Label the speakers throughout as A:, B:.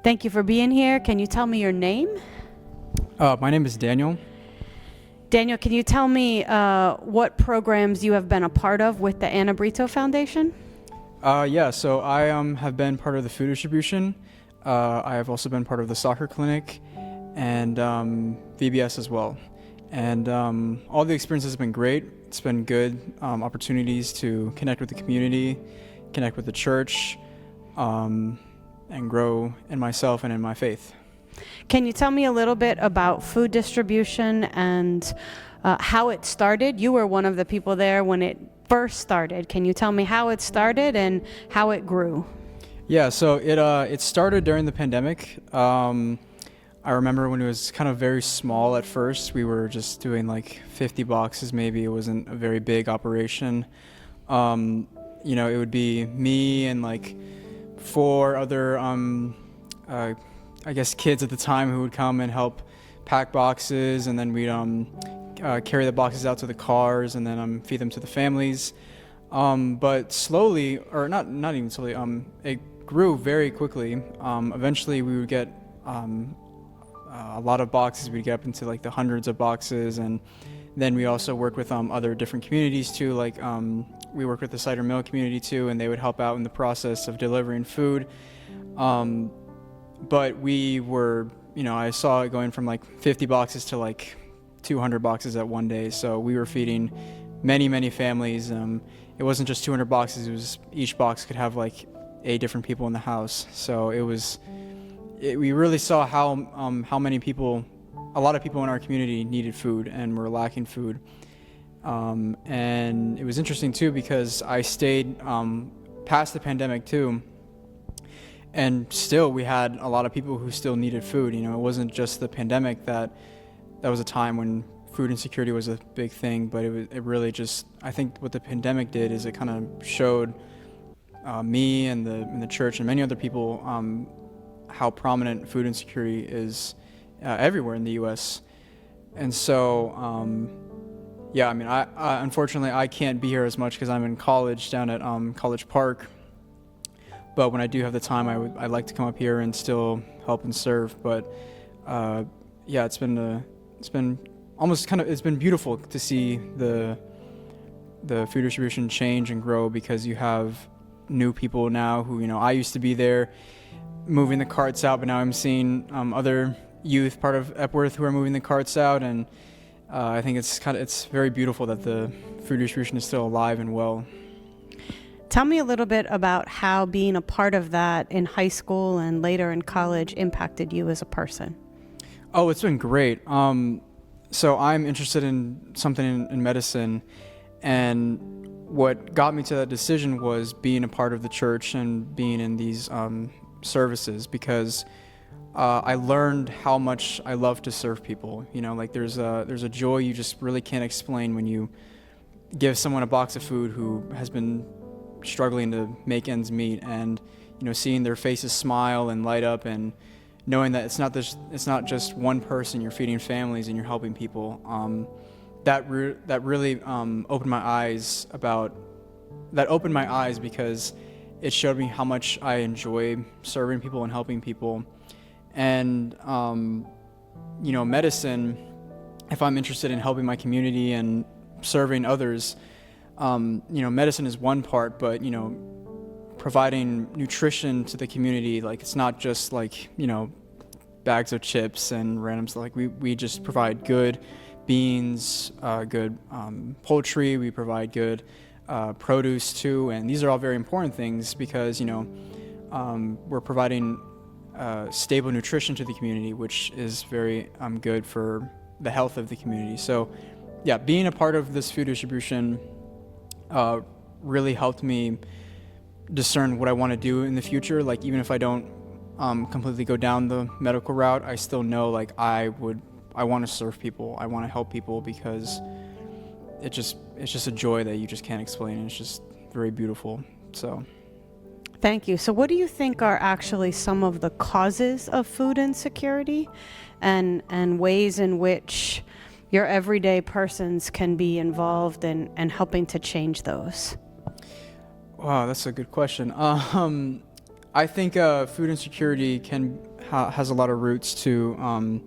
A: Thank you for being here. Can you tell me your name?
B: My name is Daniel.
A: Daniel, can you tell me what programs you have been a part of with the Anna Brito Foundation?
B: Yeah, so I have been part of the food distribution. I have also been part of the soccer clinic and VBS as well. And all the experiences have been great. It's been good opportunities to connect with the community, connect with the church, and grow in myself and in my faith.
A: Can you tell me a little bit about food distribution and how it started? You were one of the people there when it first started. Can you tell me how it started and how it grew?
B: Yeah, so it started during the pandemic. I remember when it was kind of very small at first. We were just doing like 50 boxes maybe. It wasn't a very big operation. It would be me and like 4 other I guess kids at the time who would come and help pack boxes, and then we'd carry the boxes out to the cars and then feed them to the families. But slowly, or not even slowly, it grew very quickly. Eventually we would get a lot of boxes. We'd get up into like the hundreds of boxes, and then we also work with other different communities too. Like we work with the cider mill community too, and they would help out in the process of delivering food. But we were, I saw it going from like 50 boxes to like 200 boxes at one day. So we were feeding many, many families. It wasn't just 200 boxes. It was each box could have like 8 different people in the house. So we really saw how many people, a lot of people in our community needed food and were lacking food. And it was interesting too because I stayed past the pandemic too. And still, we had a lot of people who still needed food. It wasn't just the pandemic that was a time when food insecurity was a big thing, but it really just, I think what the pandemic did is it kind of showed me and the church and many other people how prominent food insecurity is everywhere in the U.S. And so, I unfortunately I can't be here as much because I'm in college down at College Park. But when I do have the time, I'd like to come up here and still help and serve. But it's been beautiful to see the food distribution change and grow, because you have new people now who, I used to be there moving the carts out, but now I'm seeing other youth part of Epworth who are moving the carts out, and I think it's very beautiful that the food distribution is still alive and well.
A: Tell me a little bit about how being a part of that in high school and later in college impacted you as a person.
B: Oh, it's been great. So I'm interested in something in medicine, and what got me to that decision was being a part of the church and being in these services, because I learned how much I love to serve people. There's a joy you just really can't explain when you give someone a box of food who has been struggling to make ends meet, and seeing their faces smile and light up, and knowing that it's not just one person, you're feeding families and you're helping people. That really opened my eyes because it showed me how much I enjoy serving people and helping people. And medicine, if I'm interested in helping my community and serving others, medicine is one part, but providing nutrition to the community, like it's not just like bags of chips and random stuff. Like we just provide good beans, good poultry. We provide good produce too, and these are all very important things because we're providing stable nutrition to the community, which is very good for the health of the community. So yeah, being a part of this food distribution really helped me discern what I want to do in the future. Like even if I don't completely go down the medical route, I still know like I want to serve people. I want to help people because it's just a joy that you just can't explain, and it's just very beautiful. So
A: thank you. So what do you think are actually some of the causes of food insecurity and ways in which your everyday persons can be involved in helping to change those?
B: Wow, that's a good question. I think food insecurity can has a lot of roots to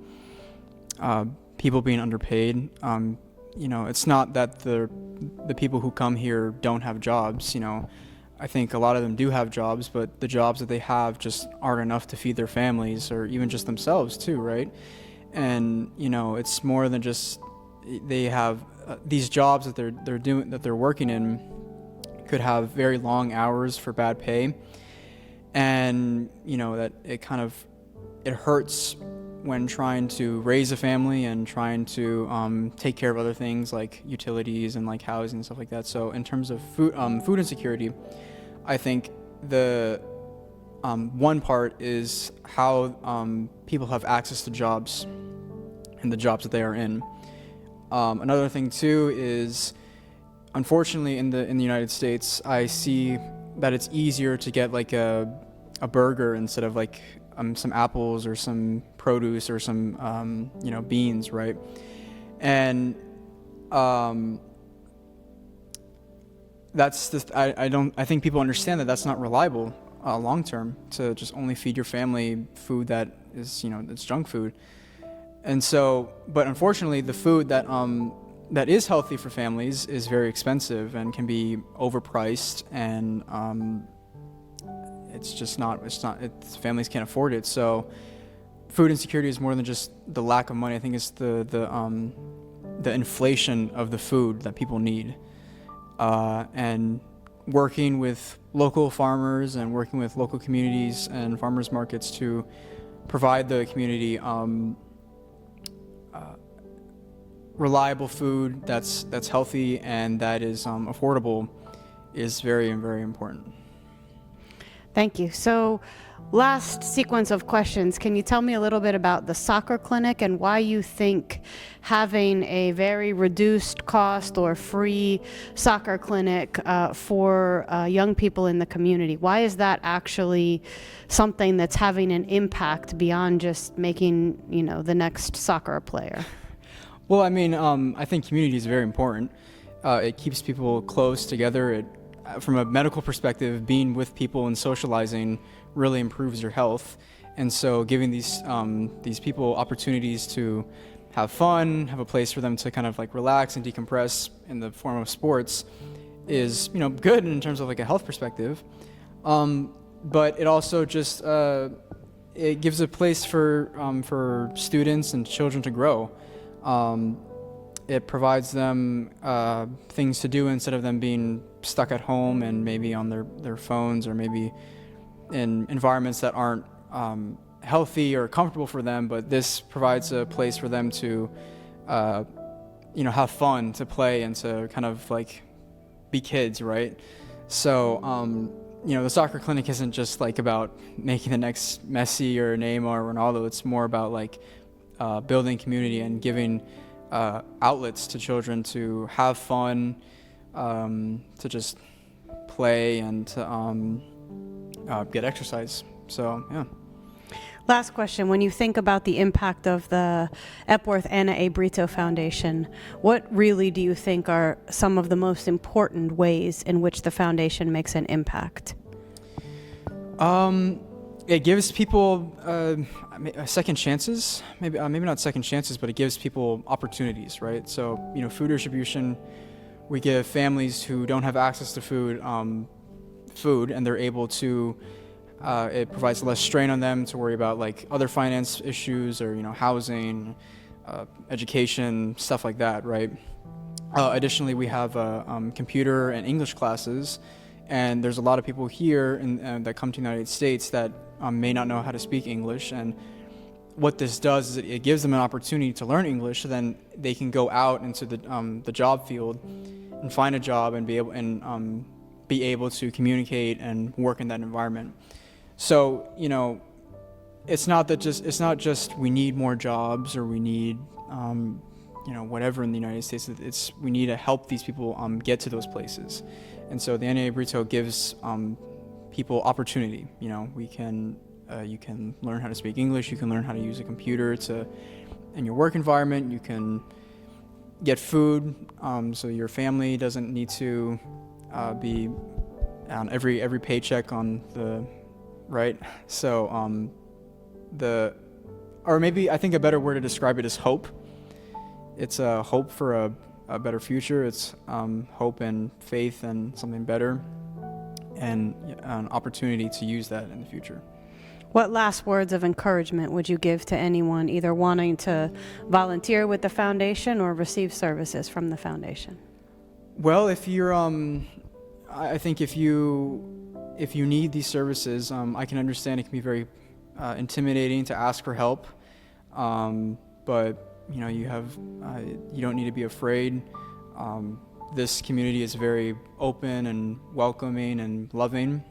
B: people being underpaid. It's not that the people who come here don't have jobs. I think a lot of them do have jobs, but the jobs that they have just aren't enough to feed their families or even just themselves too, right? And it's more than just they have these jobs that they're working in could have very long hours for bad pay, and that it hurts when trying to raise a family and trying to take care of other things like utilities and like housing and stuff like that. So in terms of food insecurity, I think the one part is how people have access to jobs and the jobs that they are in. Another thing too is, unfortunately, in the United States, I see that it's easier to get like a burger instead of like some apples or some produce or some beans, right? And that's just I think people understand that that's not reliable long term, to just only feed your family food that is that's junk food. And so, but unfortunately, the food that is healthy for families is very expensive and can be overpriced, and families can't afford it. So food insecurity is more than just the lack of money. I think it's the inflation of the food that people need, and working with local farmers and working with local communities and farmers markets to provide the community reliable food that's healthy and that is affordable is very, very important.
A: Thank you. So, last sequence of questions. Can you tell me a little bit about the soccer clinic and why you think having a very reduced cost or free soccer clinic for young people in the community, why is that actually something that's having an impact beyond just making, the next soccer player?
B: Well, I think community is very important. It keeps people close together. From a medical perspective, being with people and socializing really improves your health. And so giving these people opportunities to have fun, have a place for them to kind of like relax and decompress in the form of sports is, good in terms of like a health perspective. But it also just, it gives a place for students and children to grow. It provides them things to do instead of them being stuck at home and maybe on their phones, or maybe in environments that aren't healthy or comfortable for them. But this provides a place for them to have fun, to play, and to kind of like be kids, right? So the soccer clinic isn't just like about making the next Messi or Neymar or Ronaldo. It's more about like building community and giving outlets to children to have fun, to just play and to get exercise. So, yeah.
A: Last question. When you think about the impact of the Epworth Anna A. Brito Foundation, what really do you think are some of the most important ways in which the foundation makes an impact?
B: It gives people second chances, maybe not second chances, but it gives people opportunities, right? So, food distribution, we give families who don't have access to food, and they're able to, it provides less strain on them to worry about like other finance issues or, housing, education, stuff like that, right? Additionally, we have computer and English classes, and there's a lot of people here that come to the United States that may not know how to speak English, and what this does is it gives them an opportunity to learn English, so then they can go out into the job field and find a job and be able to communicate and work in that environment. So it's not just we need more jobs or we need whatever in the United States. We need to help these people get to those places, and so the NAA Brito gives people opportunity. You can learn how to speak English. You can learn how to use a computer in your work environment. You can get food, so your family doesn't need to be on every paycheck on the right. So or maybe I think a better word to describe it is hope. It's a hope for a better future. It's hope and faith and something better, and an opportunity to use that in the future.
A: What last words of encouragement would you give to anyone either wanting to volunteer with the foundation or receive services from the foundation?
B: Well, if you're, I think if you need these services, I can understand it can be very intimidating to ask for help, but you don't need to be afraid. This community is very open and welcoming and loving,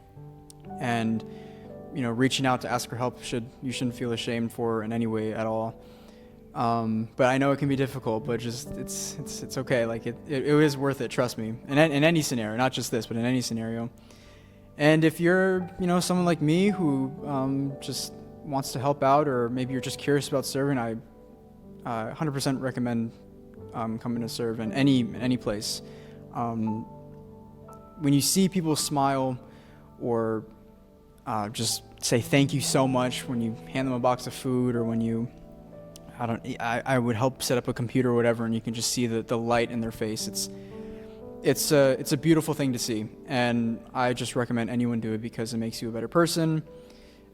B: and reaching out to ask for help you shouldn't feel ashamed for in any way at all. But I know it can be difficult, but just it's okay. Like it is worth it. Trust me. In any scenario, not just this, but in any scenario. And if you're someone like me who just wants to help out, or maybe you're just curious about serving, I 100% recommend coming to serve in any place. When you see people smile or just say thank you so much when you hand them a box of food, or when I would help set up a computer or whatever, and you can just see the light in their face. It's a beautiful thing to see, and I just recommend anyone do it because it makes you a better person.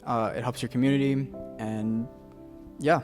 B: It helps your community, and yeah.